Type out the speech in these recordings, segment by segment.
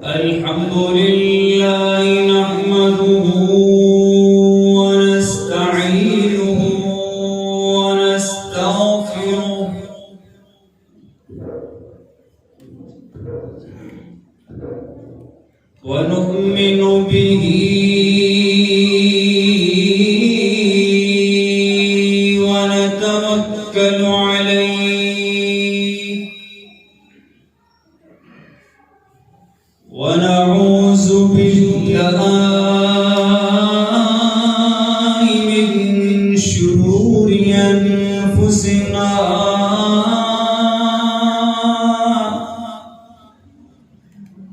الحمد لله نحمده ونستعينه ونستغفره ونؤمن به ونتوكل عليه ونعوذ بالله من شرور أنفسنا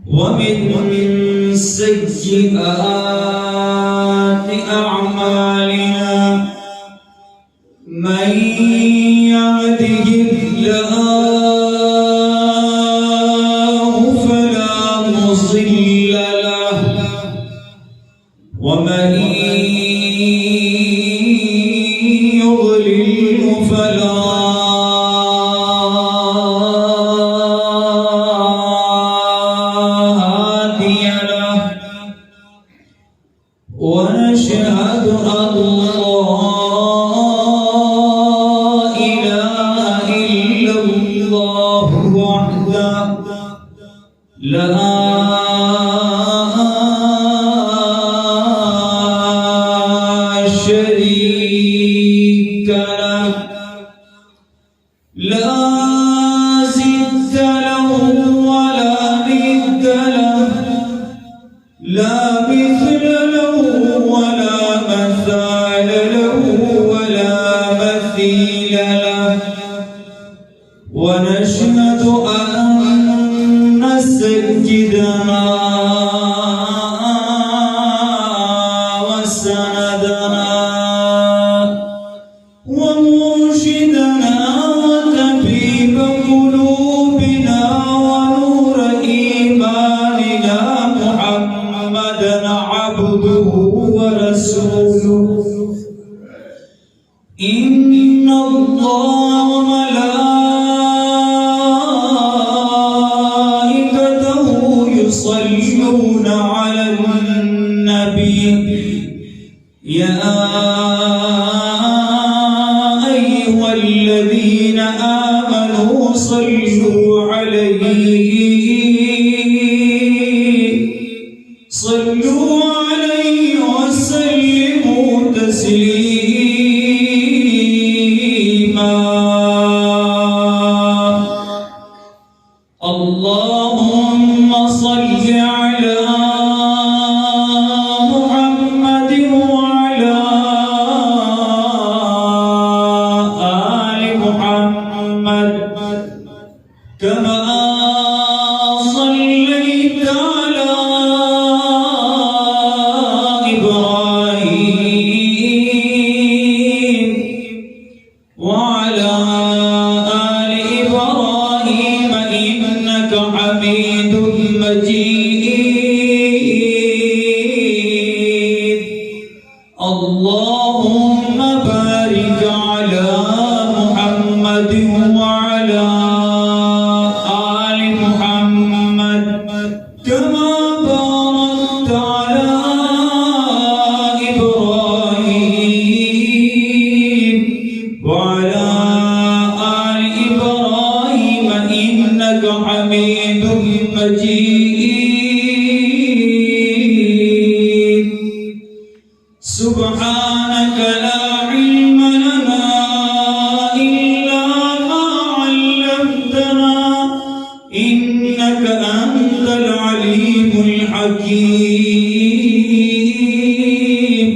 ومن سيئات أعمالنا من يهده الله فلا مضل له ومن يضلل فلا هادي له ونشهد أن لا إله إلا الله وحده لا شريك له لا ضد له ولا ند له لا مثل له ولا مثال له ولا مثيل له ونشهد أن سيدنا وسندنا ومرشدنا وطبيب قلوبنا ونور إيماننا محمدا عبده ورسوله إن الله وملائكته يصلون على النبي يا أيها الذين آمنوا صلوا عليه وسلموا تسليما اللهم صل على محمد وعلى آل محمد كما صليت على إبراهيم وعلى آل إبراهيم إنك حميد مجيد اللهم بارك على محمد وعلى آل محمد كما باركت على إبراهيم وعلى آل إبراهيم إنك حميد مجيد سبحانك لا علم لنا إلا ما علمتنا إنك أنت العليم الحكيم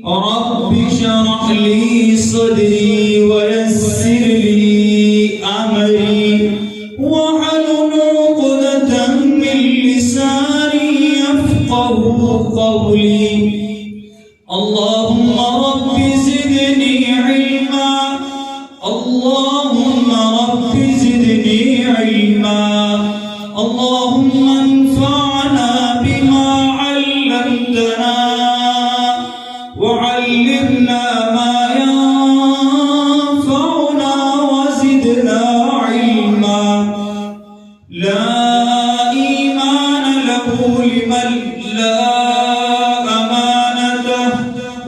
رب اشرح لي صدري ويسر لي أمري واحلل عقدة من لساني يفقه قولي اللهم رب زدني علما اللهم رب زدني علما اللهم انفعنا بما علمتنا وعلمنا ما ينفعنا وزدنا علما لا إيمان له لمن لا أمانة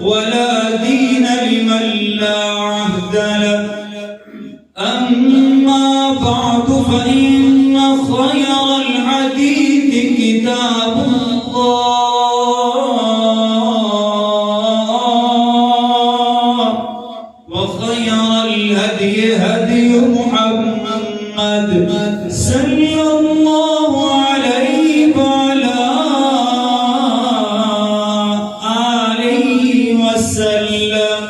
ولا دين لمن لا عهد له أما بعد فإن خير الحديث كتاب الله وخير الهدي هدي محمد صلى الله عليه وعلى آله وسلم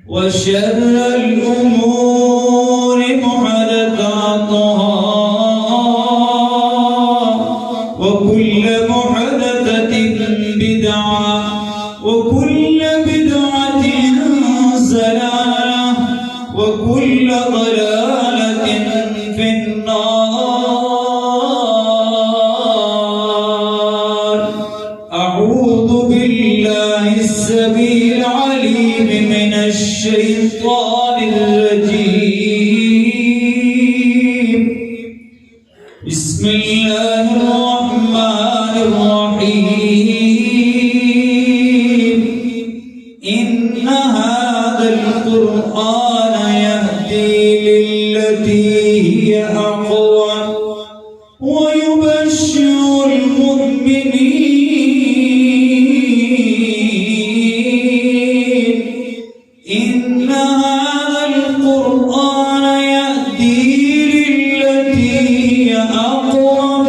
وشر الأمور محدثاتها وكل محدثة بدعة وكل بدعة ضلالة وكل ضلالة في النار. أعوذ بالله السميع العليم من الشيطان الرجيم. بسم الله الرحمن الرحيم. إن هذا القرآن يهدي للتي هي أقوم ويبشر المؤمنين. إن هذا القرآن يهدي للتي هي أقوم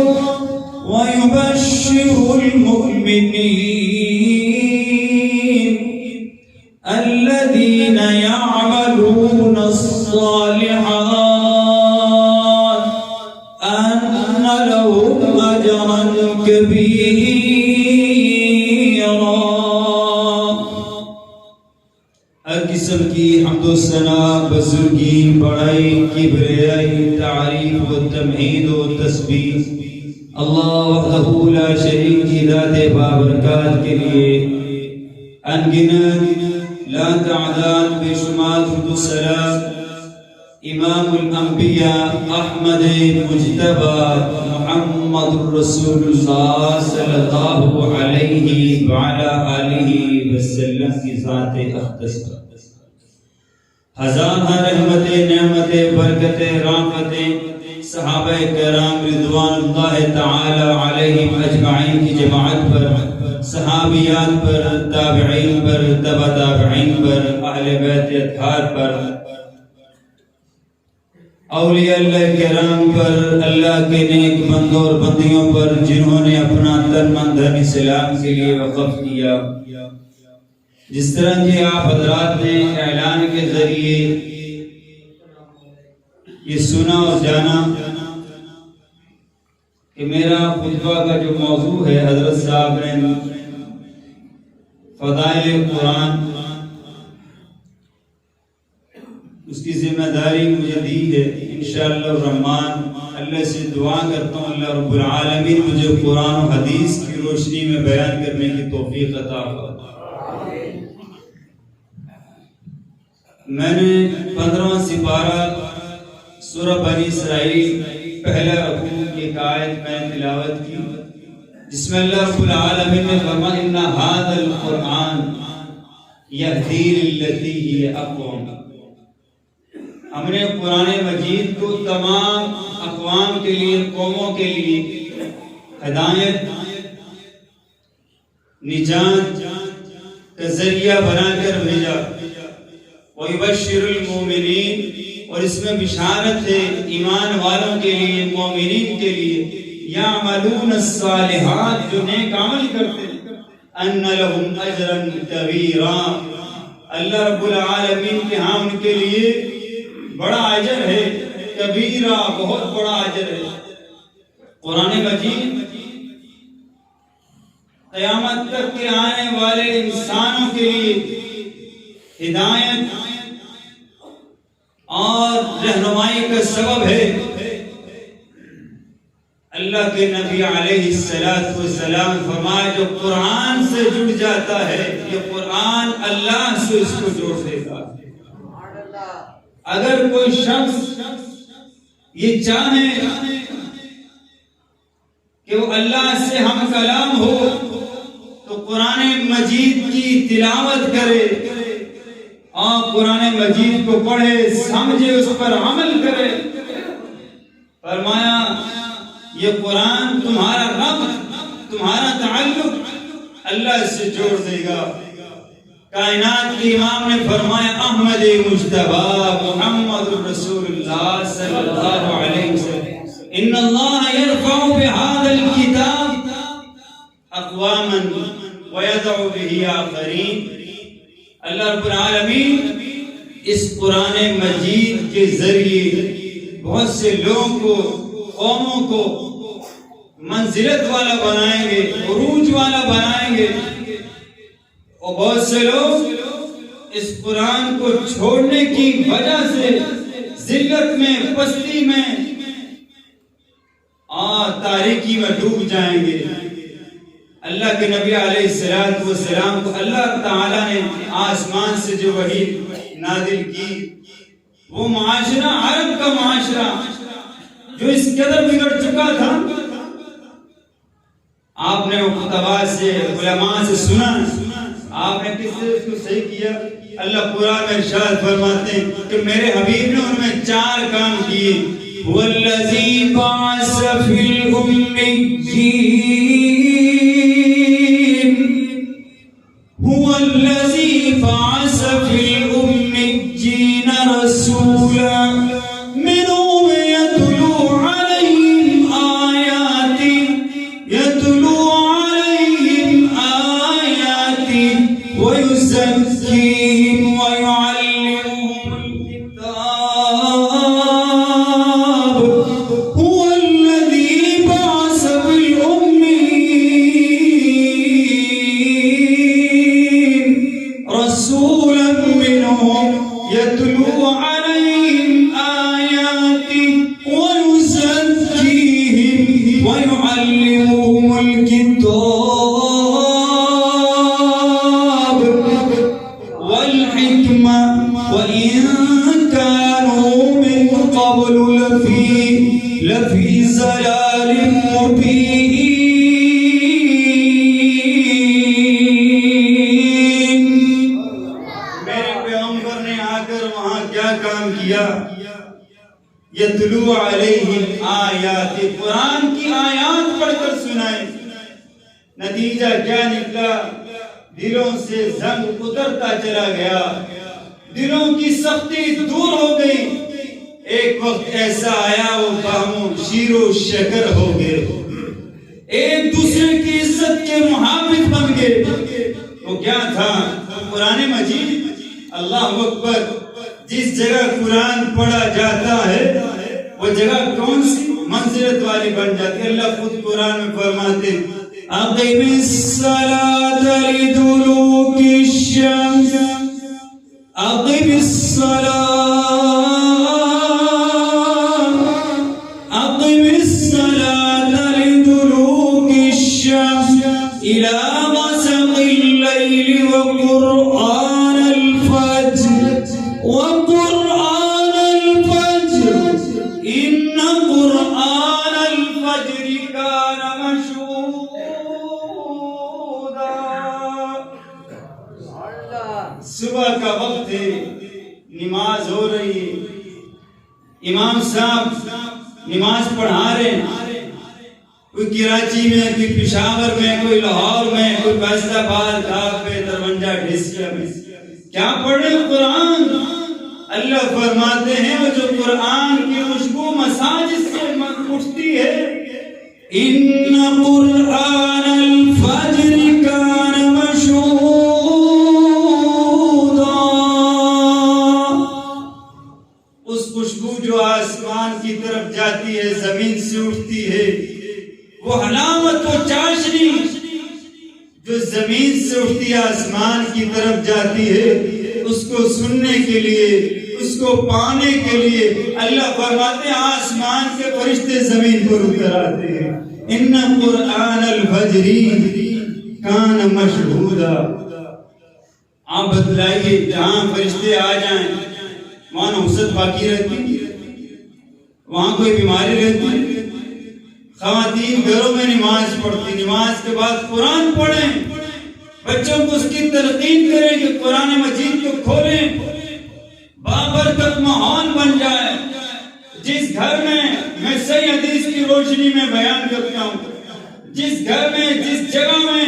ويبشر المؤمنين الذين يعملون الصالحات أن لهم أجرا كبيرا. ہر قسم کی حمد و ثنا، بزرگی، بڑائی، کبریائی، تعریف و تمہید و تسبیح اللہ وحدہ لا شریک کی ذات بابرکات کے لیے انگنت لا تعداد بے شمار درود و سلام امام الانبیاء احمد مجتبی محمد رسول اللہ صلی اللہ علیہ وعلی آلہ وسلم کی ذات اقدس پر ہزارہ رحمتیں، نعمتیں، برکتیں، رحمتیں صحابہ کرام رضوان اللہ تعالی علیہم اجمعین کی جماعت پر، صحابیات پر، تابعین پر، تبع تابعین پر، اہل بیت اطہار پر، اولیاء اللہ کرام پر، اللہ کے نیک بندوں اور بندیوں پر جنہوں نے اپنا تن من دھن اسلام کے لیے وقف کیا. جس طرح کہ آپ حضرات نے اعلان کے ذریعے یہ سنا اور جانا کہ میرا خطبہ کا جو موضوع ہے حضرت صاحب نے فضائل قرآن، اس کی ذمہ داری مجھے دی ہے. انشاءاللہ الرحمن اللہ سے دعا کرتا ہوں اللہ رب العالمین مجھے قرآن و حدیث کی روشنی میں بیان کرنے کی توفیق عطا فرمائے. میں نے 15واں سپارہ سورہ بنی اسرائیل پہلا رکوع کی ایک آیت میں تلاوت کی جس میں اللہ رب العالمین نے فرمایا ان ھذا القرآن یہدی للتی ہی اقوم. ہم نے قرآن مجید کو تمام اقوام کے لیے، قوموں کے لیے ہدایت، نجات کا ذریعہ بنا کر بھیجا. وَيُبَشِّرُ الْمُؤْمِنِينَ، اور اس میں بشارت ہے ایمان والوں کے لیے، مومنین کے لیے، یعملون الصالحات جو نیک عمل کرتے ہیں، ان لهم اجرا کبیرا، اللہ رب العالمین کے ہاں ان کے لیے بڑا اجر ہے، کبیرہ بہت بڑا اجر ہے. قرآن مجید قیامت تک کے آنے والے انسانوں کے لیے ہدایت اور رہنمائی کا سبب ہے. اللہ کے نبی علیہ السلام فرمائے جو قرآن سے جڑ جاتا ہے یہ قرآن اللہ سے اس کو جوڑ دیتا ہے. اگر کوئی شخص یہ چاہے کہ کہ وہ اللہ سے ہم کلام ہو تو قرآن مجید کی تلاوت کرے اور قرآن مجید کو پڑھے سمجھے اس پر عمل کرے. فرمایا یہ قرآن تمہارا ربط تمہارا تعلق اللہ سے جوڑ دے گا. کائنات کے امام نے فرمایا احمد مجتبی محمد رسول اللہ صلی اللہ علیہ وسلم ان اللہ یرفع بهذا الكتاب اقواما ويدع به آخرین. اللہ رب العالمین اس قرآن مجید کے ذریعے بہت سے لوگوں کو قوموں کو منزلت والا بنائیں گے عروج والا بنائیں گے اور بہت سے لوگ اس قرآن کو چھوڑنے کی وجہ سے ذلت میں پستی میں اور تاریکی میں ڈوب جائیں گے. اللہ کے نبی علیہ السلام کو اللہ تعالیٰ نے آسمان سے جو وحی نازل کی وہ معاشرہ عرب کا معاشرہ جو اس قدر بگڑ چکا تھا. آپ نے خطبات سے علماء سے سنا آپ نے کس سے اس کو صحیح کیا. اللہ قرآن میں ارشاد فرماتے ہیں کہ میرے حبیب نے ان میں 4 کام کیے. وَالَّذِي بَعَثَ فِي الْأُمِّيِّينَ هُوَ الَّذِي بَعَثَ فِي الْأُمِّيِّينَ رَسُولًا مِّنْهُمْ يَتْلُو عَلَيْهِمْ آيَاتِهِ وَيُزَكِّيهِمْ وَيُعَلِّمُهُمُ الْكِتَابَ هُوَ الَّذِي بَعَثَ فِي الْأُمِّيِّينَ رَسُولًا مِّنْهُمْ يَتْلُو عَلَيْهِمْ آيَاتِهِ وَيُزَكِّيهِمْ وَيُعَلِّمُهُمُ الْكِتَابَ وَالْحِكْمَةَ وَإِن كَانُوا مِن قَبْلُ لَفِي ضَلَالٍ مُبِينٍ. میرے پیغمبر نے آ کر وہاں کیا کام کیا؟ یتلو علیہم آیات قرآن کی آیات پڑھ کر سنائے. نتیجہ کیا نکلا؟ دلوں سے زنگ اترتا چلا گیا دلوں کی سختی دور ہو گئی. ایک وقت ایسا آیا وہ باہموں شیر و شکر ہو گئے ایک دوسرے کی عزت کے محافظ بن گئے. وہ کیا تھا؟ قرآن مجید. اللہ اکبر. جس جگہ قرآن پڑھا جاتا ہے وہ جگہ کون سی منزلت والی بن جاتی ہے. اللہ خود قرآن میں فرماتے ہیں اقم الصلاة لدلوک الشمس اقم الصلاة لدلوک الشمس إلى غسق الليل وقرآن الفجر إن قرآن الفجر كان مشهودا. صبح کا وقت ہے نماز ہو رہی ہے امام صاحب نماز پڑھا رہے ہیں. کوئی کراچی میں کوئی پشاور میں کوئی لاہور میں کوئی فیصل آباد ڈھاک میں دربنجہ ڈھیسیا میں کیا پڑھ رہے ہیں؟ قرآن. اللہ فرماتے ہیں وہ جو قرآن کی خوشبو مساجد سے اٹھتی ہے ان قرآن الفجر کان مشہودا. اس خوشبو جو آسمان کی طرف جاتی ہے زمین سے اٹھتی ہے وہ علامت و چاشنی جو زمین سے اٹھتی ہے آسمان کی طرف جاتی ہے اس کو سننے کے لیے اس کو پانے کے لیے اللہ فرماتے ہیں آسمان کے فرشتے زمین پر اتر آتے ہیں. ان قرآن الفجر کان مشہودا. آپ بتلائیے جہاں فرشتے آ جائیں وہاں نحوست باقی رہتی وہاں کوئی بیماری رہتی خواتین گھروں میں نماز پڑھتی، نماز کے بعد قرآن پڑھیں، بچوں کو اس کی تلقین کریں کہ قرآن مجید کو کھولیں، بابرکت ماحول بن جائے۔ جس گھر میں صحیح حدیث کی روشنی میں بیان کرتا ہوں، جس گھر میں جس جگہ میں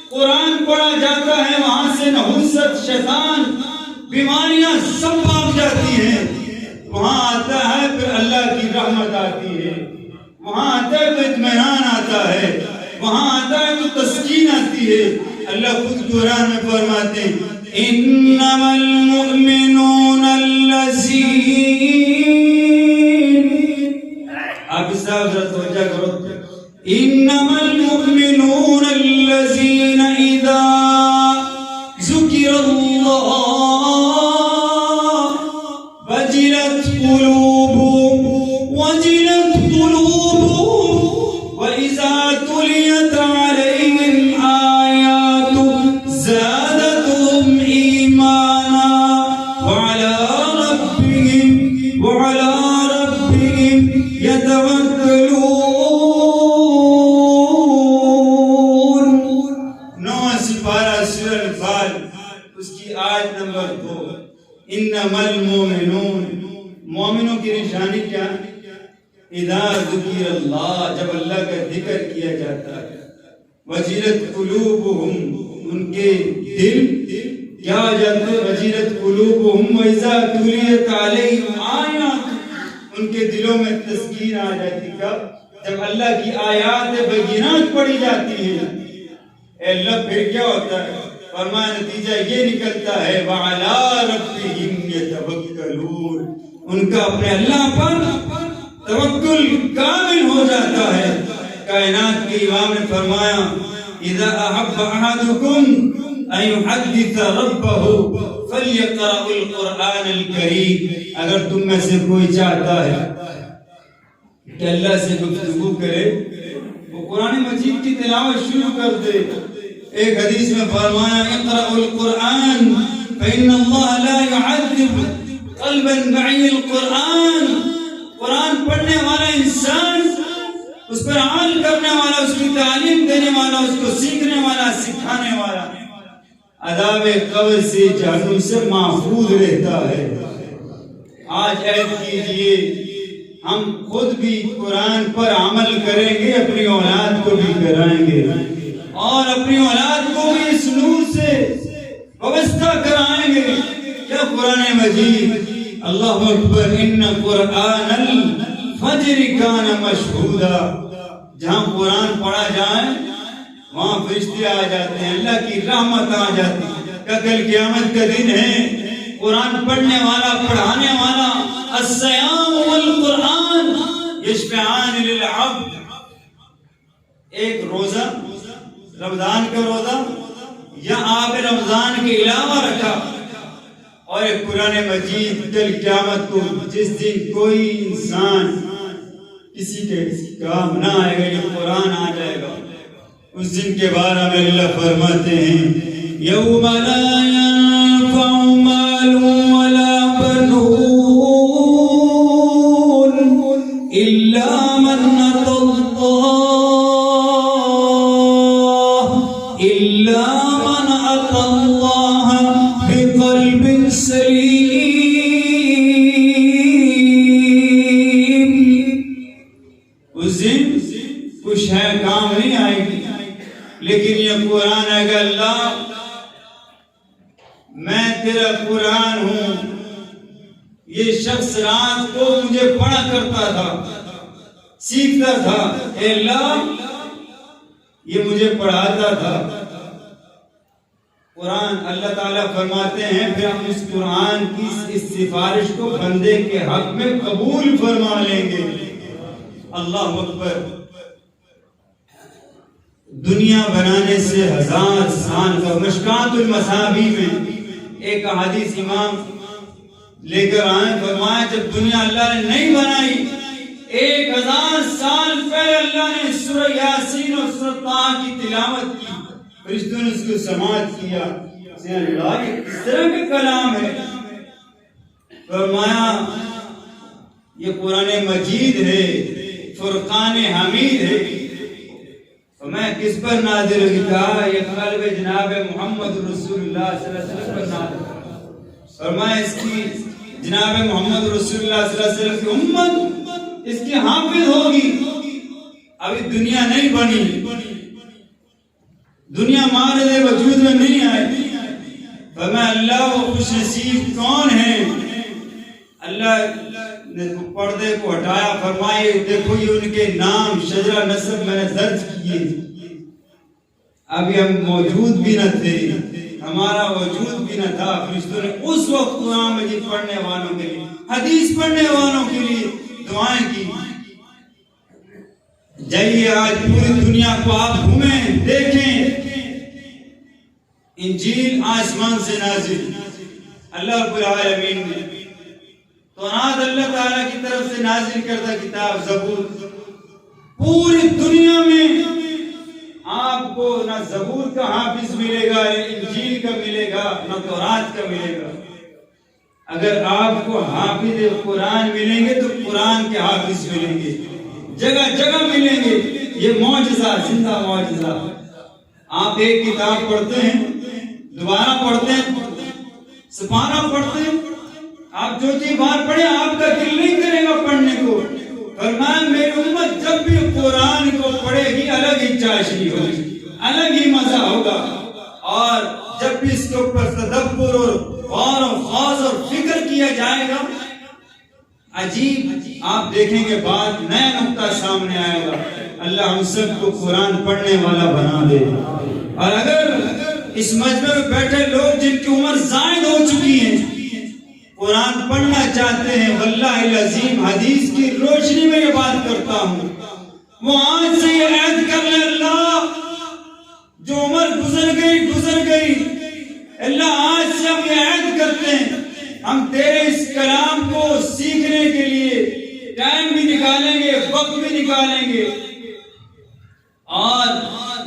قرآن پڑھا جاتا ہے وہاں سے نحوست، شیطان، بیماریاں سب بھاگ جاتی ہیں۔ وہاں آتا ہے پھر اللہ کی رحمت آتی ہے، وہاں آتا ہے تو اطمینان آتا ہے، وہاں آتا ہے تو تسکین آتی ہے۔ اللہ خود قرآن میں فرماتے ہیں انما المؤمنون الذین، آپ اس طرح ذرا توجہ کرو، انما المؤمنون الذین اذا ذکر اللہ وجلت قلوبهم وإذا تليت عليهم آيات زادتهم إيمانا وعلى ربهم يتوكلون۔ 9 سپارہ سورہ الفال، اس کی آیت نمبر 2، انما المؤمنون، مومنوں کی نشانی کیا ہے؟ اذا ذکر اللہ، جب اللہ کا ذکر کیا جاتا ہے، وجلت قلوبہم، ان کے دل کیا ہو جاتے ہیں؟ وجلت قلوبہم واذا تلیت علیہم آیات، ان کے دلوں میں تسکین آ جاتی۔ کب؟ جب اللہ کی آیات بینات پڑھی جاتی ہیں۔ اے اللہ پھر کیا ہوتا ہے؟ فرمایا نتیجہ یہ نکلتا ہے وعلی ربہم یتوکلون، ان کا اپنے اللہ پر توکل کامل ہو جاتا ہے۔ کائنات کے امام نے فرمایا اذا احب احدکم ان يحدث ربہ فلیقرأ القرآن الکریم، اگر تم میں سے کوئی چاہتا ہے کہ اللہ سے گفتگو کرے وہ قرآن مجید کی تلاوت شروع کر دے۔ ایک حدیث میں فرمایا اقرأ القرآن فإن اللہ لا يعذب قلبا بعی القرآن، قرآن پڑھنے والا انسان، اس پر عمل کرنے والا، اس کی تعلیم دینے والا، اس کو سیکھنے والا، سکھانے والا، عذاب قبر سے، جہنم سے محفوظ رہتا ہے۔ آج عہد کیجئے ہم خود بھی قرآن پر عمل کریں گے، اپنی اولاد کو بھی کرائیں گے، اور اپنی اولاد کو بھی اس نور سے وابستہ کرائیں گے۔ کیا قرآن مجید، اللہ اکبر، ان قرآن الفجر کان مشہودا، جہاں قرآن پڑھا جائے وہاں فرشتے آ جاتے ہیں، اللہ کی رحمت آ جاتی ہے۔ کہ کل قیامت کا دن ہے، قرآن پڑھنے والا، پڑھانے والا، الصیام والقرآن یشفعان للعبد، ایک روزہ، رمضان کا روزہ یا آپ رمضان کے علاوہ رکھا، اور ایک قرآن مجید کل قیامت کو، جس دن کوئی انسان کسی کے کام نہ آئے گا، یہ قرآن آ جائے گا، اس دن کے بارے میں اللہ فرماتے ہیں یوم لا ينفع مال ولا بنون الا من اتى الله بقلب سلیم۔ اس دن کچھ ہے کام نہیں آئے گی، لیکن یہ قرآن ہے کہ اللہ میں تیرا قرآن ہوں، یہ شخص رات کو مجھے پڑھا کرتا تھا، سیکھتا تھا، اے اللہ یہ مجھے پڑھاتا تھا۔ قرآن اللہ تعالیٰ فرماتے ہیں پھر ہم اس قرآن کی اس سفارش کو بندے کے حق میں قبول فرما لیں گے۔ اللہ اکبر۔ دنیا بنانے سے 1000 سال کا، مشکات المصابیح میں ایک حدیث امام لے کر آئے، فرمایا جب دنیا اللہ نے نہیں بنائی، 1000 سال پہلے اللہ نے سورہ یاسین اور سورہ طٰہٰ کی تلاوت کی، فرشتوں نے اس کو سماعت کیا، اللہ یہ کس طرح کا کلام ہے؟ فرمایا یہ قرآن مجید ہے، فرقان حمید ہے. تو میں کس پر نازل ہوگی؟ کہا یہ قلب جناب محمد رسول اللہ صلی اللہ علیہ وسلم پر نازل ہوگی. اور میں اس کی جناب محمد رسول اللہ صلی اللہ علیہ وسلم کی امت اس کی حافظ ہوگی. ابھی دنیا نہیں بنی, دنیا مارد وجود میں نہیں آئی. فرمایا اللہ وہ خوش نصیب کون ہیں؟ اللہ نے پردے کو ہٹایا, فرمائے دیکھو یہ ان کے نام شجرہ نسب میں نے درج کیے. ابھی ہم موجود بھی نہ تھے, ہمارا وجود بھی نہ تھا. فرشتوں نے اس وقت قرآن مجید پڑھنے والوں کے لیے, حدیث پڑھنے والوں کے لیے دعائیں کی. جائیے آج پوری دنیا کو آپ گھومیں دیکھیں, انجیل آسمان سے نازل اللہ رب العالمین نے, توراۃ اللہ تعالیٰ کی طرف سے نازل کردہ کتاب زبور. پوری دنیا میں آپ کو نہ زبور کا حافظ ملے گا, نہ انجیل کا ملے گا, نہ توراۃ کا ملے گا. اگر آپ کو حافظ قرآن ملیں گے تو قرآن کے حافظ ملیں گے, جگہ جگہ ملیں گے. یہ معجزہ, زندہ معجزہ. آپ ایک کتاب پڑھتے ہیں, دوبارہ پڑھتے ہیں, سپارہ پڑھتے ہیں, آپ جو چیز بار پڑھیں آپ کا دل نہیں کرے گا پڑھنے کو. فرمایا میری امت جب بھی قرآن کو پڑھے گی الگ ہی چاشنی ہوگی, الگ ہی مزہ ہوگا. اور جب بھی اس کے اوپر تدبر اور غور و خوض اور فکر کیا جائے گا, عجیب آپ دیکھیں گے بات نیا نقطہ سامنے آئے گا. اللہ ہم سب کو قرآن پڑھنے والا بنا دے. اور اگر اس مجمع میں بیٹھے لوگ جن کی عمر زائد ہو چکی ہیں قرآن پڑھنا چاہتے ہیں, واللہ العظیم حدیث کی روشنی میں یہ بات کرتا ہوں, وہ آج سے یہ عہد کر لے اللہ جو عمر گزر گئی, اللہ آج سے ہم یہ عہد کرتے ہیں ہم تیرے اس کلام کو سیکھنے کے لیے ٹائم بھی نکالیں گے, وقت بھی نکالیں گے, اور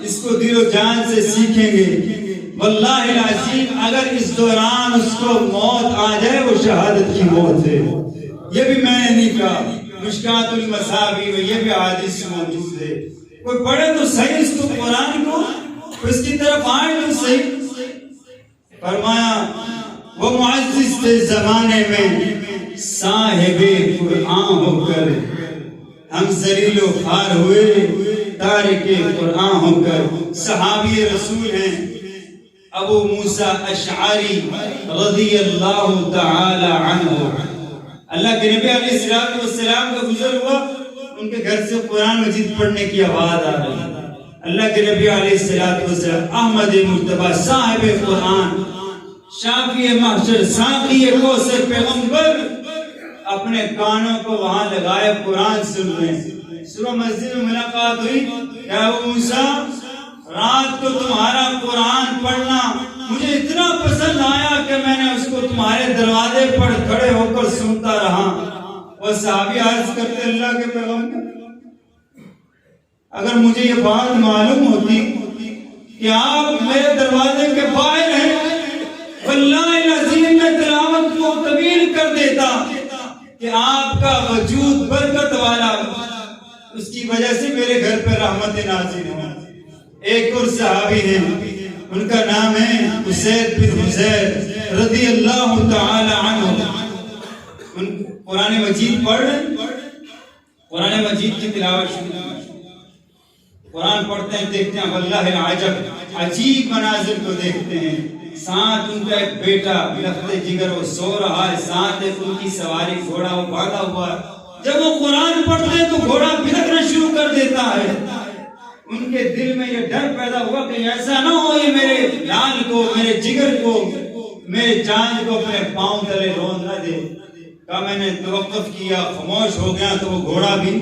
اس کو دل و جان سے سیکھیں گے. واللہ العظیم اگر اس دوران اس کو موت آ جائے وہ شہادت کی موت ہے. یہ بھی میں نے نہیں کہا, مشکات المصابیح میں یہ بھی حدیث موجود ہے. کوئی پڑھے تو صحیح اس کو قرآن کو, اس کی طرف آئے تو صحیح. فرمایا وہ معزز تھے زمانے میں صاحب قرآن ہو کر, ہم ذلیل و خوار ہوئے تارک قرآن ہو کر. صحابی رسول ہیں ابو موسیٰ اشعری رضی اللہ تعالی عنہ. اللہ کے نبی علیہ السلام کا گزر ہوا, ان کے گھر سے قرآن مجید پڑھنے کی آواز آ رہی. اللہ کے نبی علیہ السلام احمد مجتبیٰ صاحب قرآن, شافی محشر, ساقی کوثر, پیغمبر اپنے کانوں کو وہاں لگائے قرآن سن رہے ہیں. صبح مسجد میں ملاقات ہوئی, یا ابو موسیٰ رات کو تمہارا قرآن پڑھنا مجھے اتنا پسند آیا کہ میں نے اس کو تمہارے دروازے پر کھڑے ہو کر سنتا رہا. وہ صحابی عرض کرتے اللہ کے پیغمبر اگر مجھے یہ بات معلوم ہوتی کہ آپ میرے دروازے کے باہر ہیں, واللہ العظیم میں تلاوت کو طویل کر دیتا کہ آپ کا وجود برکت والا, اس کی وجہ سے میرے گھر پہ رحمت نازل ہو. ایک اور صحابی ہیں, ان کا نام ہے اسید بن حضیر رضی اللہ تعالی عنہ. ان قرآن مجید پڑھ رہے, قرآن مجید کی تلاوت شروع, قرآن پڑھتے ہیں, دیکھتے ہیں واللہ العجب عجیب مناظر کو دیکھتے ہیں. ساتھ ان کا ایک بیٹا لخت جگر وہ سو رہا ہے, ساتھ ایک ان کی سواری گھوڑا وہ باندھا ہوا ہے. جب وہ قرآن پڑھتے ہیں تو گھوڑا بھڑکنا شروع کر دیتا ہے. ان کے دل میں یہ ڈر پیدا ہوا کہ ایسا نہ ہو یہ میرے لال کو, میرے جگر کو, میرے جان کو اپنے پاؤں تلے رون نہ دے. کہا میں نے توقف کیا, خاموش ہو گیا تو وہ گھوڑا بھی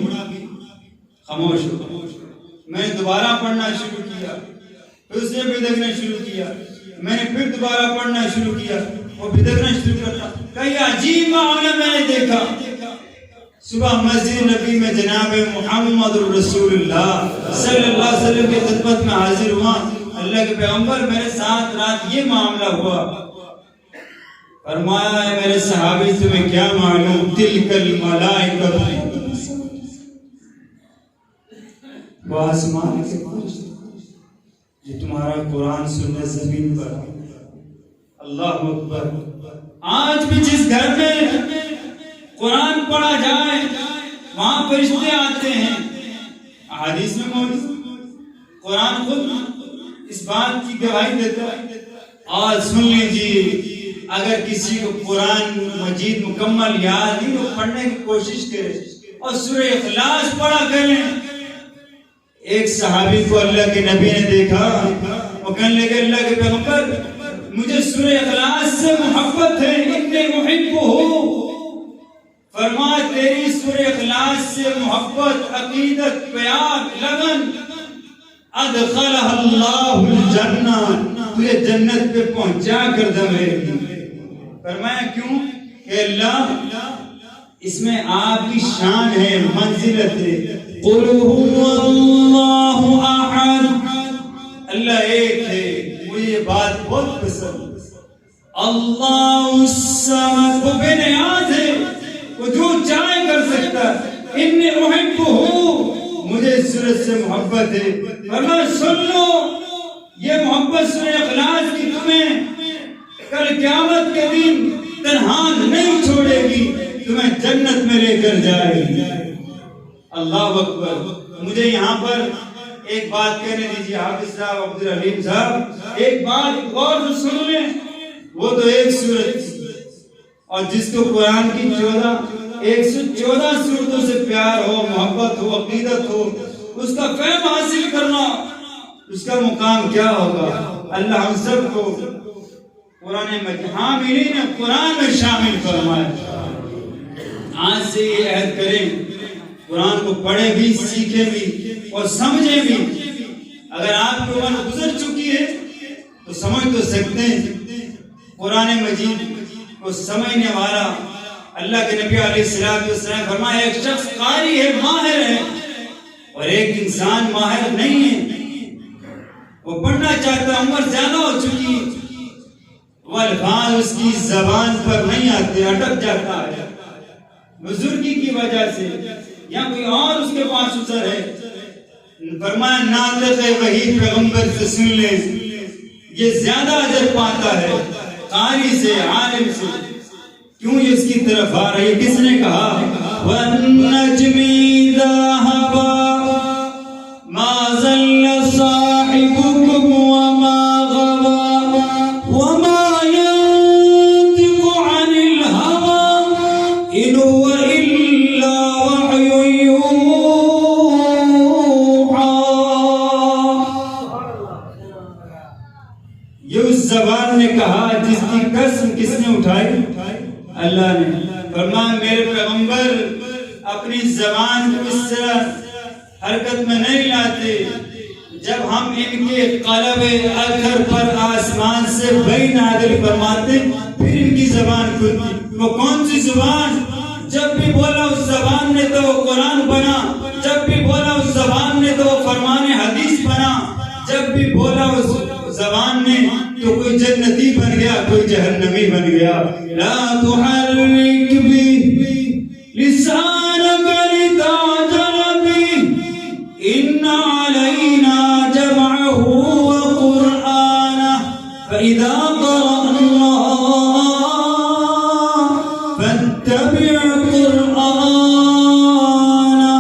خاموش ہو گیا. میں نے دوبارہ پڑھنا شروع کیا, پھر اس نے بھڑکنا شروع کیا. میں نے پھر دوبارہ پڑھنا شروع کیا, وہ بھڑکنا شروع کرتا. کئی عجیب معاملہ میں نے دیکھا. صبح مسجد نبی میں جناب محمد رسول اللہ صلی اللہ علیہ وسلم کی خدمت میں حاضر ہوا. اللہ کے پیغمبر میرے ساتھ رات یہ معاملہ ہوا. فرمایا ہے میرے صحابی تمہیں کیا معلوم, تلک الملائکۃ, وہ آسمان کے فرشتے جو تمہارا قرآن سننے زمین پر. اللہ اکبر. آج بھی جس گھر میں قرآن پڑھا جائے وہاں فرشتے آتے ہیں. احادیث میں موجود قرآن خود اس بات کی گواہی دیتا ہے. اور سن لیجیے, اگر کسی کو قرآن مجید مکمل یاد نہیں تو پڑھنے کی کوشش کرے اور سورہ اخلاص پڑھا کریں. ایک صحابی کو اللہ کے نبی نے دیکھا, وہ کہنے لگے اللہ کے پیغمبر مجھے سورہ اخلاص سے محبت ہے, اتنے محب ہو. فرمایا تیری سورہ اخلاص سے محبت, عقیدت, پیار, لگن ادخلہ اللہ الجنہ, تجھے جنت پہ پہنچا کر دے گی. فرمایا کیوں؟ کہ اللہ اس میں آپ کی شان ہے, منزلت ہے. قل هو اللہ احد, اللہ ایک ہے. مجھے یہ بات بہت پسند. اللہ الصمد, وہ بے نیاز ہے, وہ جو چاہے کر سکتا. انی احبہ, مجھے اس صورت سے محبت ہے. فرمایا سن لو, یہ محبت سورہ اخلاص کی تمہیں کل قیامت کے دن تنہا نہیں چھوڑے گی, تمہیں جنت میں لے کر جائے گی. اللہ اکبر. مجھے یہاں پر ایک بات کہنے دیجیے حافظ صاحب, عبد الحلیم صاحب, ایک بات غور سے سن لیں. وہ تو ایک سورت تھی, اور جس کو قرآن کی 114 سورتوں سے پیار ہو, محبت ہو, عقیدت ہو, اس کا فہم حاصل کرنا, اس کا مقام کیا ہوگا. اللہ ہم سب کو قرآن مجید حاملین قرآن میں شامل فرمائے. آج سے یہ عہد کریں, قرآن کو پڑھیں بھی, سیکھیں بھی اور سمجھیں بھی. اگر آپ کی عمر گزر چکی ہے تو سمجھ تو سکتے ہیں. قرآن مجید کو سمجھنے والا, اللہ کے نبی علیہ السلام فرمایا ایک شخص قاری ہے, ماہر ہے, اور ایک انسان ماہر نہیں ہے. وہ پڑھنا چاہتا, عمر زیادہ ہو چکی, وہ الفاظ اس کی زبان پر نہیں آتے, اٹک جاتا ہے بزرگی کی وجہ سے, یا کوئی اور اس کے پاس عذر ہے. فرمایا ناطق وحی پیغمبر سے سن لیں, یہ زیادہ اجر پاتا ہے قاری سے, عالم سے. کیوں یہ اس کی طرف آ رہی ہے؟ کس نے کہا وَالنَّجْمِ إِذَا هَوَىٰ مَا ضَلَّ صَاحِبُكُمْ وَمَا غَوَىٰ وَمَا يَنطِقُ عَنِ الْهَوَىٰ إِنْ هُوَ إِلَّا وَحْيٌ يُوحَىٰ. یہ اس زبان نے کہا جس کی قسم کس نے اٹھائی؟ اللہ نے. فرمایا میرے پیغمبر اپنی زبان کو اس طرح حرکت میں نہیں لاتے. جب ہم ان کے قلب اثر پر آسمان سے وحی نازل فرماتے پھر ان کی زبان کھلتی. وہ کون سی زبان؟ جب بھی بولا اس زبان نے تو وہ قرآن بنا, جب بھی بولا اس زبان نے تو وہ فرمان حدیث بنا, جب بھی بولا اس زبان نے تو کوئی جنتی بن گیا, کوئی جہنمی بن گیا. لا تحرک بھی لسانک لتعجل بھی ان علینا جمعہ وقرآنہ فاذا قرأناہ فاتبع قرآنہ.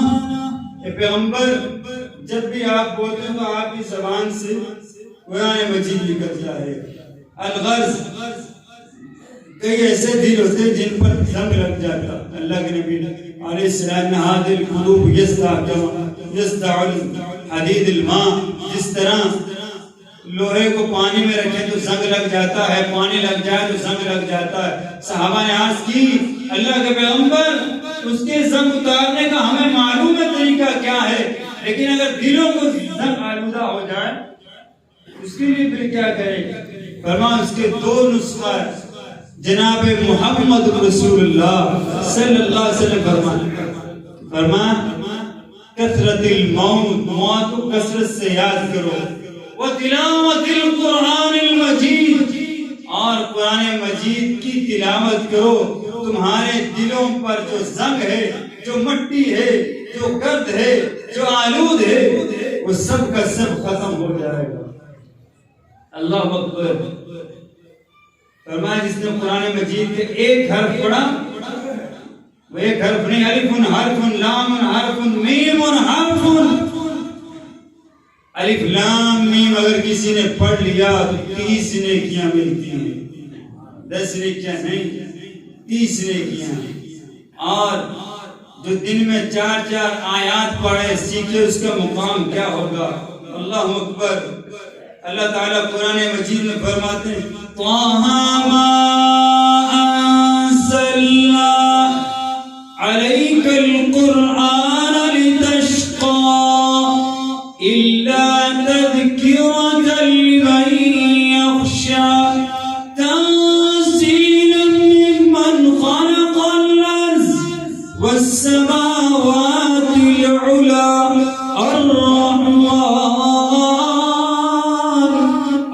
اے پیغمبر جب بھی آپ بولتے ہیں تو آپ کی زبان سے قرآن مجید نکلتا ہے. الغرض کئی ایسے دل ہوتے ہیں جن پر زنگ لگ جاتا. اللہ کے نبی علیہ السلام نے هذه القلوب يصدع الحديد الماء, جس طرح لوہے کو پانی میں رکھے تو زنگ لگ جاتا ہے, پانی لگ جائے تو زنگ لگ جاتا ہے. صحابہ نے عرض کی اللہ کے پیغمبر اس کے زنگ اتارنے کا ہمیں معلوم ہے طریقہ کیا ہے, لیکن اگر دلوں کو زنگ آلودہ ہو جائے اس کے لیے پھر کیا کریں؟ فرمایا اس کے 2 نسخہ جناب محمد رسول اللہ صلی اللہ علیہ وسلم فرمایا کثرت الموت, موت کو کثرت سے یاد کرو, وتلاوت القرآن المجید, اور قرآن مجید کی تلاوت کرو. تمہارے دلوں پر جو زنگ ہے, جو مٹی ہے, جو گرد ہے, جو آلود ہے, وہ سب کا سب ختم ہو جائے گا۔ اللہ اکبر۔ فرمایا جس نے قرآن مجید کے ایک حرف پڑھا، وہ ایک حرف نہیں، الف حرف لام حرف میم حرف، الف لام میم اگر کسی نے پڑھ لیا تو 30 نیکیاں ملتی ہیں، 10 نیکیاں نہیں، 30 نیکیاں۔ اور جو دن میں 4 آیات پڑھے سیکھے اس کا مقام کیا ہوگا۔ اللہ اکبر۔ اللہ تعالیٰ قرآن مجید میں فرماتے ہیں طٰہَ مَا أَنزَلْنَا عَلَيْكَ الْقُرْآنَ لِتَشْقَىٰ إِلَّا تَذْكِرَةً لِمَن يَخْشَىٰ تَنزِيلًا مِّمَّنْ خَلَقَ الْأَرْضَ وَالسَّمَاوَاتِ الْعُلَى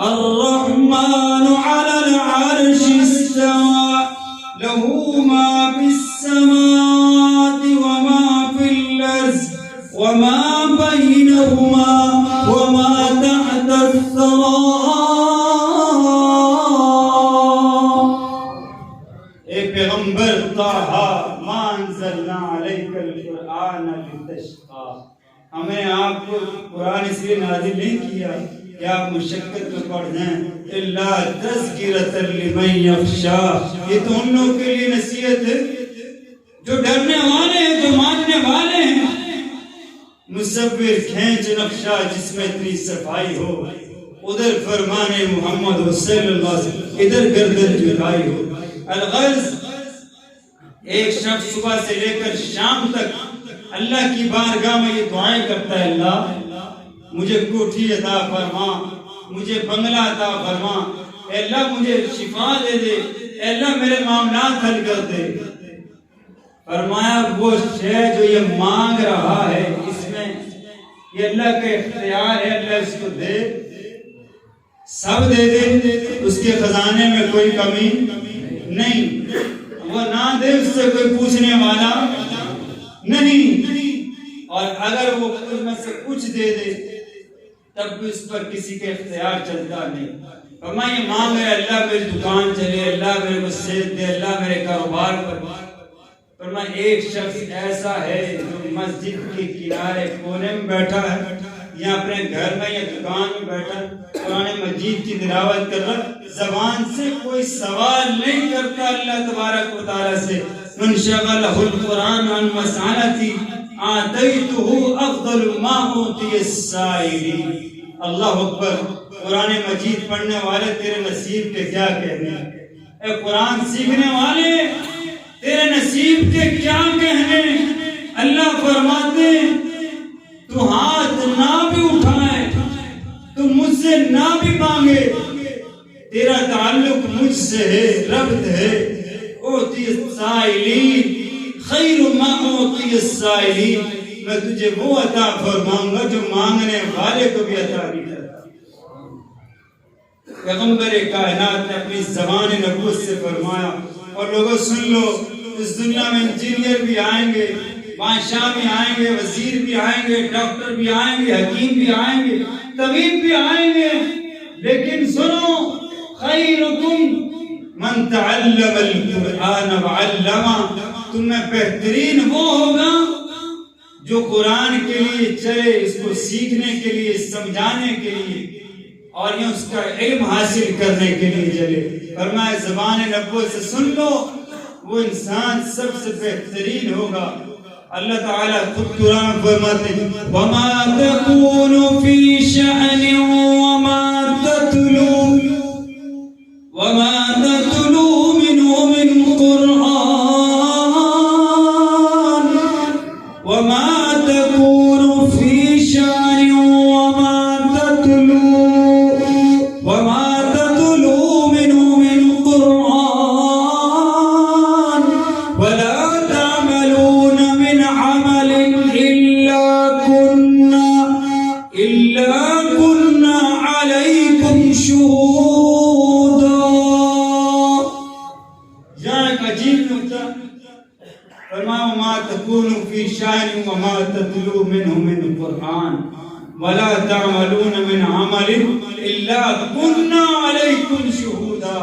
الرحمن على العرش استوى له ما في السماوات وما في الأرض وما بينهما وما تحت الثرى۔ اے پیغمبر طٰہَ ما انزلنا علیک القرآن لتشقى، ہمیں آپ کو قرآن اس لیے نازل نہیں کیا کہ آپ مشقت میں پڑھ جائیں، الا تذکرۃ لمن یخشیٰ، یہ تو ان لوگوں کے لیے نصیحت ہے جو ڈرنے والے ہیں، جو ماننے والے ہیں۔ مصور کھینچ نقشہ جس میں اتنی صفائی ہو، ادھر فرمان محمد صلی اللہ علیہ وسلم، ادھر گردن جھکائی ہو۔ الغرض ایک شخص صبح سے لے کر شام تک اللہ کی بارگاہ میں یہ دعائیں کرتا ہے، اللہ مجھے کوٹھی عطا فرما، مجھے بنگلہ عطا فرما، اے اللہ مجھے شفا دے دے، اے اللہ میرے معاملات حل کر دے۔ فرمایا وہ شے جو یہ مانگ رہا ہے اس میں یہ اللہ کا اختیار ہے، اللہ اس کو دے، سب دے دے، اس کے خزانے میں کوئی کمی نہیں، وہ نہ دے اس سے کوئی پوچھنے والا نہیں، اور اگر وہ اس میں سے کچھ دے دے تب بھی اس پر کسی کے اختیار چلتا نہیں۔ فرمایا یہ مانگ ہے اللہ میری دکان چلے، اللہ میرے کو صحت دے، اللہ میرے کاروبار پر۔ فرمایا ایک شخص ایسا ہے جو مسجد کے کنارے کونے میں بیٹھا ہے یا اپنے گھر میں یا دکان میں بیٹھا قرآن مجید کی تلاوت کر رہا، زبان سے کوئی سوال نہیں کرتا اللہ تبارک و تعالیٰ سے۔ من شغلہ القرآن عن مسألتی آتیتہ افضل ما اوتی السائلین۔ اللہ اکبر۔ قرآن مجید پڑھنے والے تیرے نصیب کے کیا کہنے، اے قرآن سیکھنے والے تیرے نصیب کے کیا کہنے۔ اللہ فرماتے تو ہاتھ نہ بھی اٹھائے، تو مجھ سے نہ بھی مانگے، تیرا تعلق مجھ سے ہے، ربط ہے۔ اوتی السائلین خیر ما اوتی السائلین، میں تجھے وہ عطا فرماؤں گا جو مانگنے والے کو بھی عطا نہیں کرتا۔ پیغمبر کائنات نے اپنی زبان نبوت سے فرمایا، اور لوگوں سن لو، اس دنیا میں انجینئر بھی آئیں گے، بادشاہ بھی آئیں گے، وزیر بھی آئیں گے، ڈاکٹر بھی آئیں گے، حکیم بھی آئیں گے، طبیب بھی آئیں گے، لیکن سنو خیرکم من تعلم القرآن وعلمہ، تم میں بہترین وہ ہوگا جو قرآن کے لیے چلے، اس کو سیکھنے کے لیے، سمجھانے کے لیے، اور یہ اس کا علم حاصل کرنے کے لیے چلے۔ فرمایا زبان نبوت سے سن لو، وہ انسان سب سے بہترین ہوگا۔ اللہ تعالیٰ خود قرآن فرماتے ہیں وَمَا تَكُونُ فِي شَأْنٍ وَمَا تَتْلُو مِنْهُ مِنْ قُرْآنٍ وَمَا تَكُونُ فِي شَأْنٍ وَمَا تَتْلُو مِنْهُ مِنْ قُرْآنٍ وَلَا تَعْمَلُونَ مِنْ عَمَلٍ إِلَّا كُنَّا عَلَيْكُمْ شُهُودًا۔ یہاں ایک عجیب نکتہ فرمایا وَمَا تَكُونُ فِي شَأْنٍ وَمَا تَتْلُو مِنْهُ مِنْ قُرْآنٍ، ولا تعملون من عمل الا كنا علیکم شہودا.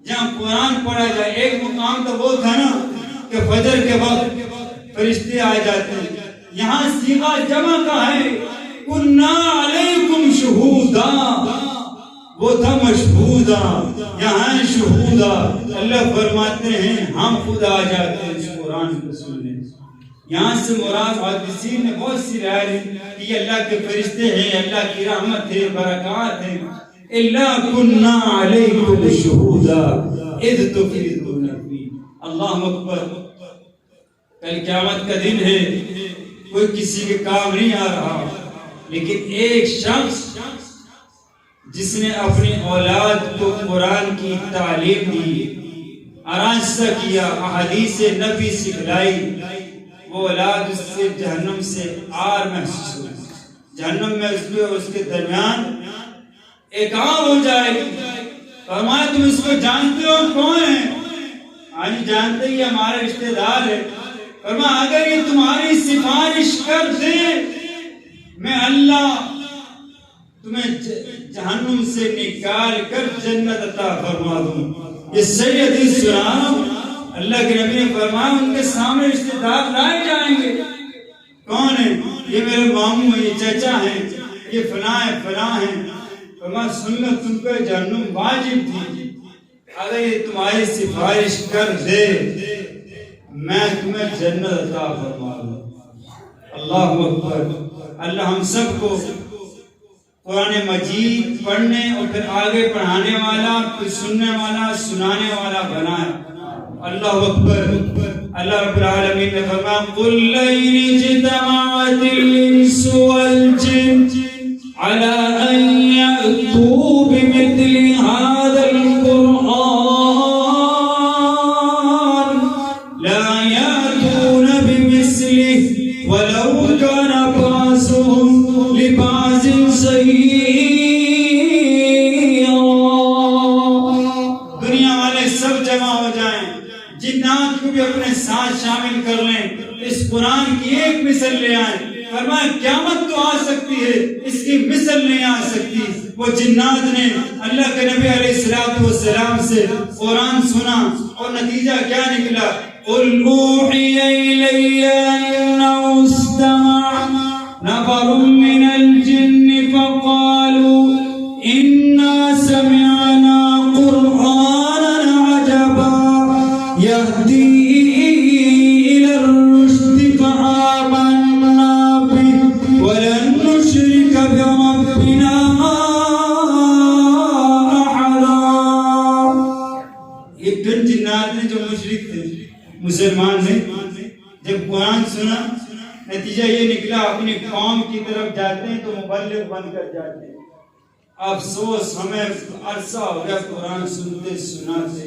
جہاں قرآن پڑھا جائے ایک مقام تو وہ تھا نا کہ فجر کے وقت فرشتے آ جاتے ہیں. یہاں صیغہ جمع کا ہے کنا علیکم شہودا، وہ تھا مشہودا، یہاں شہودا. اللہ فرماتے ہیں ہم خود آ جاتے ہیں اس قرآن کو سننے. یہاں سے مراد محدثین نے بہت سی رائے لی کہ یہ اللہ کے فرشتے ہیں، اللہ کی رحمت ہے، برکات ہیں. الا کنا علیکم شہودا اذ تفیضون فیہ. اللہ اکبر. کل قیامت کا دن ہے، کوئی کسی کے کام نہیں آ رہا، لیکن ایک شخص جس نے اپنی اولاد کو قرآن کی تعلیم دی، آراستہ کیا، احادیث نبی سکھلائی، وہ اولاد اس سے جہنم سے آر محسوس ہوئی. جہنم میں اس کے درمیان ایک آگ ہو جائے گی. فرمایا تم اس کو جانتے ہو کون ہے؟ آج جانتے ہی ہمارے رشتہ دار ہے. فرمایا اگر یہ تمہاری سفارش کر دے میں اللہ تمہیں جہنم سے نکال کر جنت عطا فرما دوں. یہ صحیح حدیث سنا. اللہ کے نبی نے فرمایا ان کے سامنے رشتہ دار لائے جائیں گے. کون ہے؟ یہ میرے ماموں ہیں، یہ چچا ہیں، یہ فلاں ہیں، فلاں ہیں. فرمایا سن لو تم پہ جہنم واجب تھی، اگر یہ تمہاری سفارش کر دے میں تمہیں جنت عطا فرما دوں. اللہ اکبر. اللہ ہم سب کو قرآن مجید پڑھنے اور پھر آگے پڑھانے والا، پھر سننے والا، سنانے والا بنائے. اللہ اکبر. اللہ رب العالمین نے فرمایا قل لئن اجتمعت الانس والجن على ان يأتوا بمثل هذا القرآن لا يأتون بمثله ولو كان بعضهم لبعض ظهيرا. دنیا والے سب جمع ہو جائیں، جنات کو بھی اپنے ساتھ شامل کر لیں، اس قرآن کی ایک مثل لے آئیں. فرمایا قیامت تو آ سکتی ہے، اس کی مثل نہیں آ سکتی. وہ جنات نے اللہ کے نبی علیہ الصلوۃ والسلام سے قرآن سنا اور نتیجہ کیا نکلا؟ قل اوحی الی انہ استمع نفر من الجن فقالوا انا سمعنا قرآنا عجبا یہدی الی الرشد فآمنا به ولن نشرک بربنا احدا. یہ پھر جنات نے جو مشرک تھے، مسلمان نے، جب قرآن سنا نتیجہ یہ نکلا اپنی قوم کی طرف جاتے ہیں تو مبلغ بن کر جاتے ہیں. افسوس ہمیں عرصہ ہو گیا قرآن سنتے سناتے،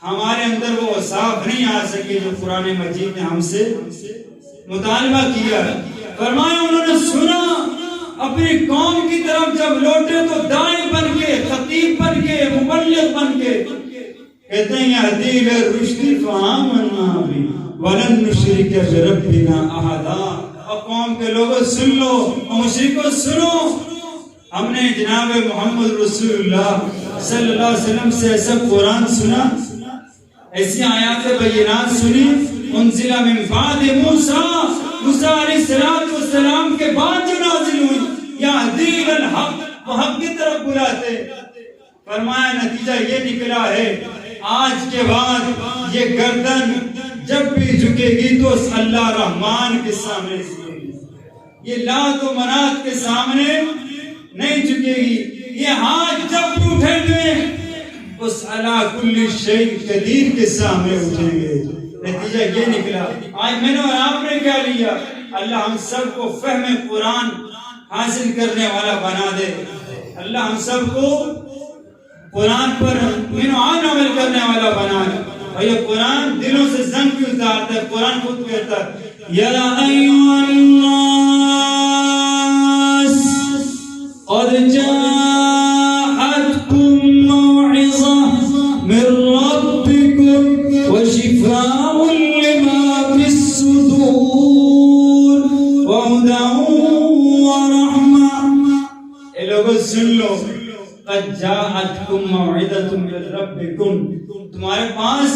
ہمارے اندر وہ اوصاف نہیں آ سکے جو قرآن مجید نے ہم سے مطالبہ کیا. فرمایا انہوں نے سنا، اپنی قوم کی طرف جب لوٹے تو داعی بن کے، خطیب بن کے، مبلغ بن کے کہتے ہیں یہدی الی الرشد فآمنا به ولن نشرک بربنا احدا. اور قوم کے لوگوں سن لو اور مشرکوں سنو، ہم نے جناب محمد رسول اللہ صلی اللہ علیہ وسلم سے ایسا قرآن سنا، ایسی آیات بینات سنی. انزل من بعد موسیٰ، موسیٰ علیہ السلام کے بعد جو نازل ہوئی، یہدی الی الحق، وہ حق کی طرف بلاتے. فرمایا نتیجہ یہ نکلا ہے آج کے بعد یہ گردن جب بھی جھکے گی تو اس اللہ رحمان کے سامنے جھکے گی، یہ لات و منات کے سامنے نہیں جھکے گی. یہ ہاتھ جب بھی اٹھیں گے اس علی کل شیء قدیر کے سامنے اٹھیں گے. نتیجہ یہ نکلا. آج میں نے اور آپ نے کیا لیا؟ اللہ ہم سب کو فہم قرآن حاصل کرنے والا بنا دے. اللہ ہم سب کو قرآن پر منعان عمل کرنے والا بنا دے. اور یہ قرآن دلوں سے زنگ بھی اتارتا ہے. قرآن خود کہتا ہے یا ایھا الناس قد جاءتکم موعظہ من ربکم وشفاء لما فی الصدور وہدی لوگوں سن لو قد جاءتکم موعظۃ من ربکم، تمہارے پاس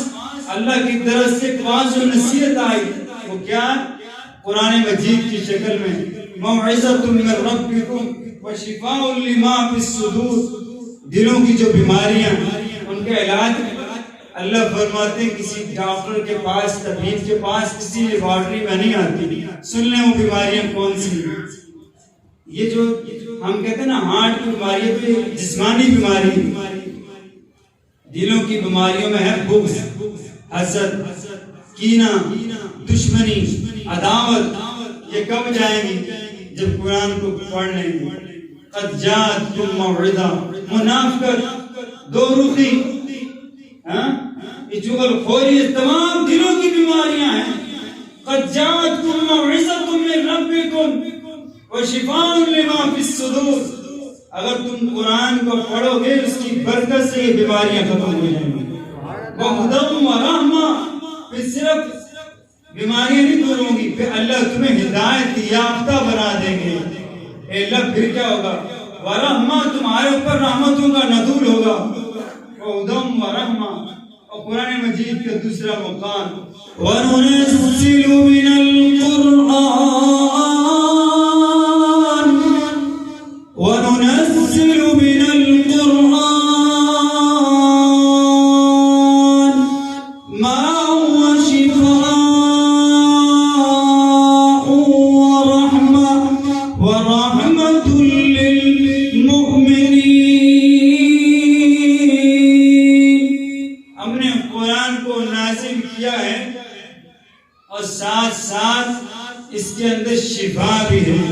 اللہ کی طرف سے واضح نصیحت آئی، وہ کیا؟ قرآن مجید کی شکل میں موعظۃ من ربکم وشفاء لما فی الصدور، دلوں کی جو بیماریاں ان کا علاج اللہ فرماتے ہیں کسی ڈاکٹر کے پاس، طبیب کے پاس، کسی لیبارٹری میں نہیں آتی۔ سن لیں وہ بیماریاں کون سی؟ یہ جو ہم کہتے ہیں نا ہارٹ کی بیماری، تو یہ جسمانی بیماری، دلوں کی بیماریوں میں ہے بغض، حسد، کینہ، دشمنی، عداوت، یہ کب جائیں گی؟ جب قرآن کو پڑھ لیں گے۔ قد جاءتکم موعظہ، منافقت، دو رخی، یہ چغل خوری، تمام دلوں کی بیماریاں ہیں۔ قد جاءتکم موعظۃ من ربکم وشفاء لما فی الصدور، اگر تم قرآن کو پڑھو گے اس کی برکت سے یہ بیماریاں ختم ہو جائیں گی۔ وہدی ورحمہ، پھر صرف بیماریاں نہیں دور ہوں گی، پھر اللہ تمہیں ہدایت یافتہ بنا دیں گے۔ اے اللہ پھر کیا ہوگا؟ ورحمہ، تمہارے اوپر رحمتوں کا نزول ہوگا۔ وہدی ورحمہ، اور قرآن مجید کا دوسرا مقام وَنُنَزِّلُ مِنَ الْقُرْآنِ وَنُنَزِّلُ مِنَ الْقُرْآنِ مَا هُوَ شِفَاءٌ وَرَحْمَةٌ لِّلْمُؤْمِنِينَ، ہم نے قرآن کو نازل کیا ہے اور ساتھ ساتھ اس کے اندر شفا بھی ہے۔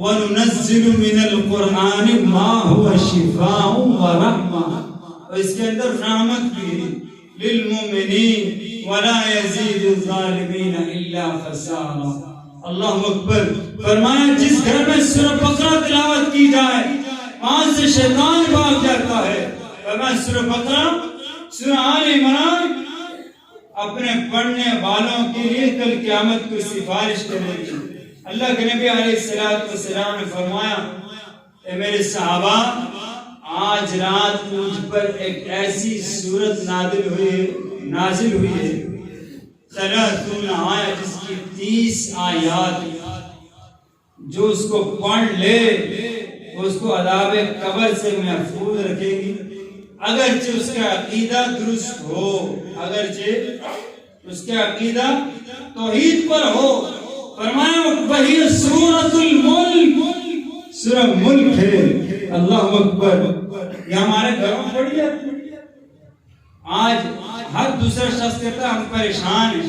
وَنُنَزِّلُ مِنَ الْقُرْآنِ مَا هُوَ شِفَاءٌ وَرَحْمَةٌ، اور اس کے اندر رحمت بھی ہے، لِلْمُؤْمِنِينَ وَلَا يَزِيدُ الظَّالِمِينَ إِلَّا خَسَارًا۔ اللہ اکبر۔ فرمایا جس گھر میں سورہ بقرہ تلاوت کی جائے وہاں سے شیطان بھاگ جاتا ہے۔ فرمایا سورہ بقرہ، سورہ آل عمران اپنے پڑھنے والوں کے لیے کل قیامت کو سفارش کرے گی۔ اللہ کے نبی علیہ السلام نے فرمایا اے میرے صحابہ، آج رات مجھ پر ایک ایسی سورت نازل ہوئی ہے 30 آیات، جس کی 30 آیات، جو اس کو پڑھ لے وہ اس کو عذاب قبر سے محفوظ رکھے گی، اگرچہ اس کا عقیدہ درست ہو، اگرچہ اس کا عقیدہ توحید پر ہو۔ فرمایا وہی سورۃ الملک، سورہ ملک ہے۔ اللہ اکبر۔ یہ ہمارے گھروں میں پڑھی جاتی ہے۔ آج ہر دوسرا شخص کہتا ہے ہم پریشان ہیں،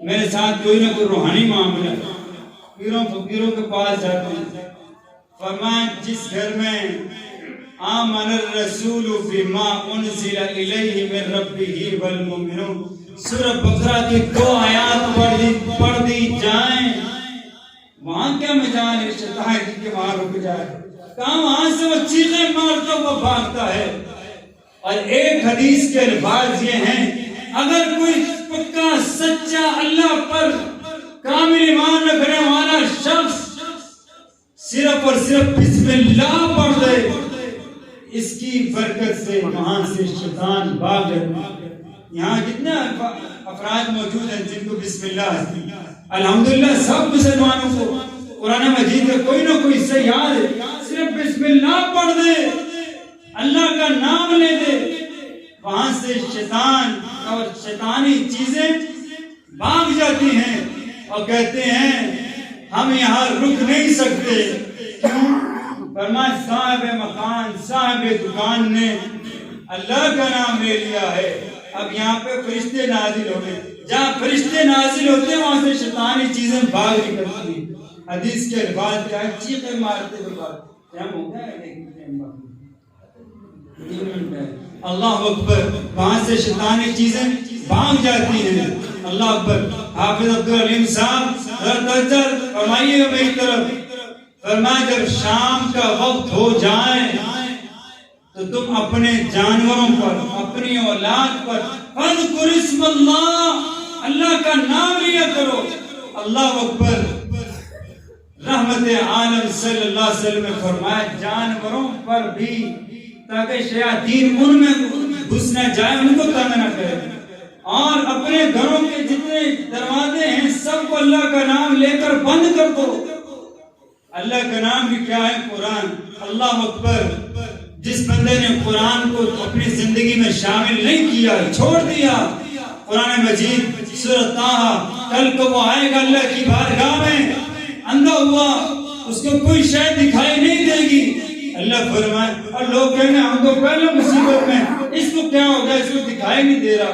میرے ساتھ کوئی نہ کوئی روحانی معاملہ، پیروں فقیروں کے پاس جاتے ہیں۔ فرمایا جس گھر میں آمن الرسول بما انزل الیہ من ربہ والمؤمنون، سورہ بقرہ کی 2 آیات پڑھ دی جائیں، وہاں کیا مجال ہے شیطان کے وہاں رک جائے؟ کہاں وہاں سے وہ چیخیں مارتا ہوا بھاگتا ہے۔ اور ایک حدیث کے الفاظ یہ ہیں، اگر کوئی پکا سچا اللہ پر کامل ایمان رکھنے والا شخص صرف اور صرف بسم اللہ پڑھ دے، اس کی برکت سے وہاں سے شیطان بھاگ جائے۔ یہاں جتنے افراد موجود ہیں جن کو بسم اللہ ہے، الحمدللہ سب مسلمانوں کو قرآن مجید کا کوئی نہ کوئی حصہ یاد ہے، صرف بسم اللہ پڑھ دے، اللہ کا نام لے دے، وہاں سے شیطان اور شیطانی چیزیں بھاگ جاتی ہیں اور کہتے ہیں ہم یہاں رک نہیں سکتے۔ کیوں؟ فرمایا صاحب مکان، صاحب دکان نے اللہ کا نام لے لیا ہے، اب یہاں پہ فرشتے نازل ہو گئے، جہاں فرشتے نازل ہوتے ہیں وہاں سے شیطانی چیزیں بھاگ نکلتی ہیں۔ حدیث کے الفاظ کیا ہے؟ چیخیں مارتے ہوئے بات ٹائم ہو گیا ہے، اللہ اکبر۔ وہاں سے شیطانی چیزیں بھاگ جاتی ہیں۔ اللہ اکبر۔ حافظ عبدالعلیم صاحب فرمائیے گا میری طرف، فرمایا جب شام کا وقت ہو جائے تو تم اپنے جانوروں پر، اپنی اولاد پر فذکر اسم اللہ، اللہ کا نام لیا کرو۔ اللہ اکبر۔ رحمت عالم صلی اللہ علیہ وسلم نے فرمایا جانوروں پر بھی تاکہ شیاطین ان میں گھس نہ جائے، ان کو تنگ نہ کرے، اور اپنے گھروں کے جتنے دروازے ہیں سب کو اللہ کا نام لے کر بند کر دو۔ اللہ کا نام بھی کیا ہے؟ قرآن۔ اللہ اکبر۔ جس بندے نے قرآن کو اپنی زندگی میں شامل نہیں کیا، چھوڑ دیا، قرآن مجید سورۃ طٰہٰ، کل کو وہ آئے گا اللہ کی بارگاہ میں اندھا ہوا، اس کو کوئی شے دکھائی نہیں دے گی۔ اللہ فرمائے، اور لوگ کہیں گے ہم تو پہلے مصیبت میں، اس کو کیا ہو گیا، اس کو دکھائی نہیں دے رہا۔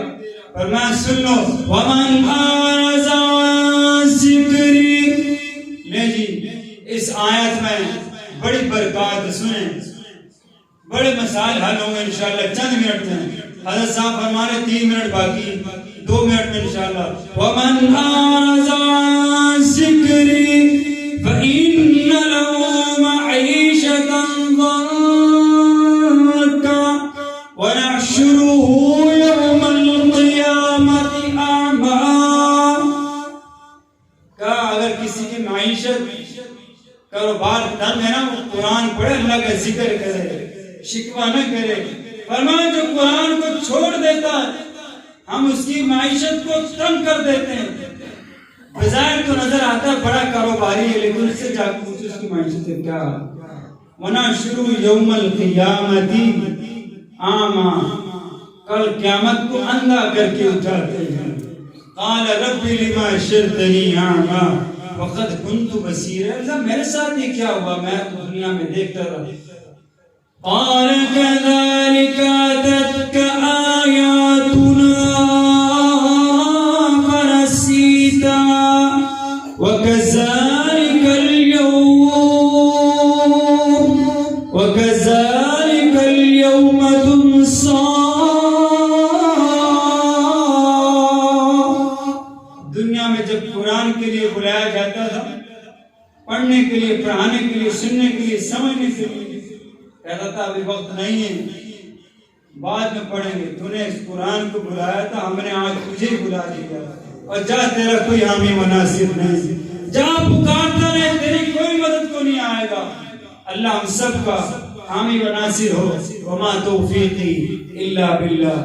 فرمایا سن لو، وَمَنْ أَعْرَضَ عَنْ ذِكْرِي۔ لے جی، اس آیت میں بڑی برکات، سنیں، بڑے مسائل حل ہوں گے انشاءاللہ چند منٹ میں۔ حضرت صاحب فرمانے 3 منٹ باقی، 2 منٹ میں انشاءاللہ۔ وَمَنْ أَعْرَضَ عَنْ ذِكْرِي فَإِنَّ لَهُ مَعِيشَةً ضَنكًا وَنَحْشُرُهُ يَوْمَ الْقِيَامَةِ أَعْمَىٰ۔ کہا اگر کسی کی معیشت، کاروبار تنگ ہے نا، وہ قرآن پڑھے، اللہ کا ذکر کرے، شکوہ نہ کرے۔ فرمایا جو قرآن کو چھوڑ دیتا ہے ہم اس کی معیشت کو تنگ کر دیتے ہیں۔ بظاہر تو نظر آتا ہے بڑا کاروباری ہے، لیکن اس سے جا کے پوچھو اس کی معیشت سے کیا ہے۔ وَنَحْشُرُهُ يَوْمَ الْقِيَامَةِ أَعْمَىٰ، کل قیامت کو اندھا کر کے اٹھاتے ہیں۔ قَالَ رَبِّ لِمَا حَشَرْتَنِي أَعْمَىٰ وَقَدْ كُنْتُ بَصِيرًا۔ اللہ میرے ساتھ یہ کیا ہوا، میں تو دنیا میں دیکھتا رہا۔ قَالَ كَذَلِكَ أَتَتْكَ آيَاتُنَا فَنَسِيتَهَا وَكَذَلِكَ الْيَوْمَ تُنسَىٰ۔ دنیا میں جب قرآن کے لیے بلایا جاتا تھا، پڑھنے کے لیے، پڑھانے کے لیے، سننے کے لیے، سمجھنے کے لیے، کہتا تھا ابھی وقت نہیں ہے، بعد میں پڑھیں گے۔ تو نے اس قرآن کو بلایا تھا، ہم نے آج تجھے بلا دیا، اور جا تیرا کوئی حامی مناصر نہیں، جا پکارتا رہے، تیری کوئی مدد کو نہیں آئے گا۔ اللہ ہم سب کا حامی و ناصر ہو۔ وما توفیقی الا باللہ۔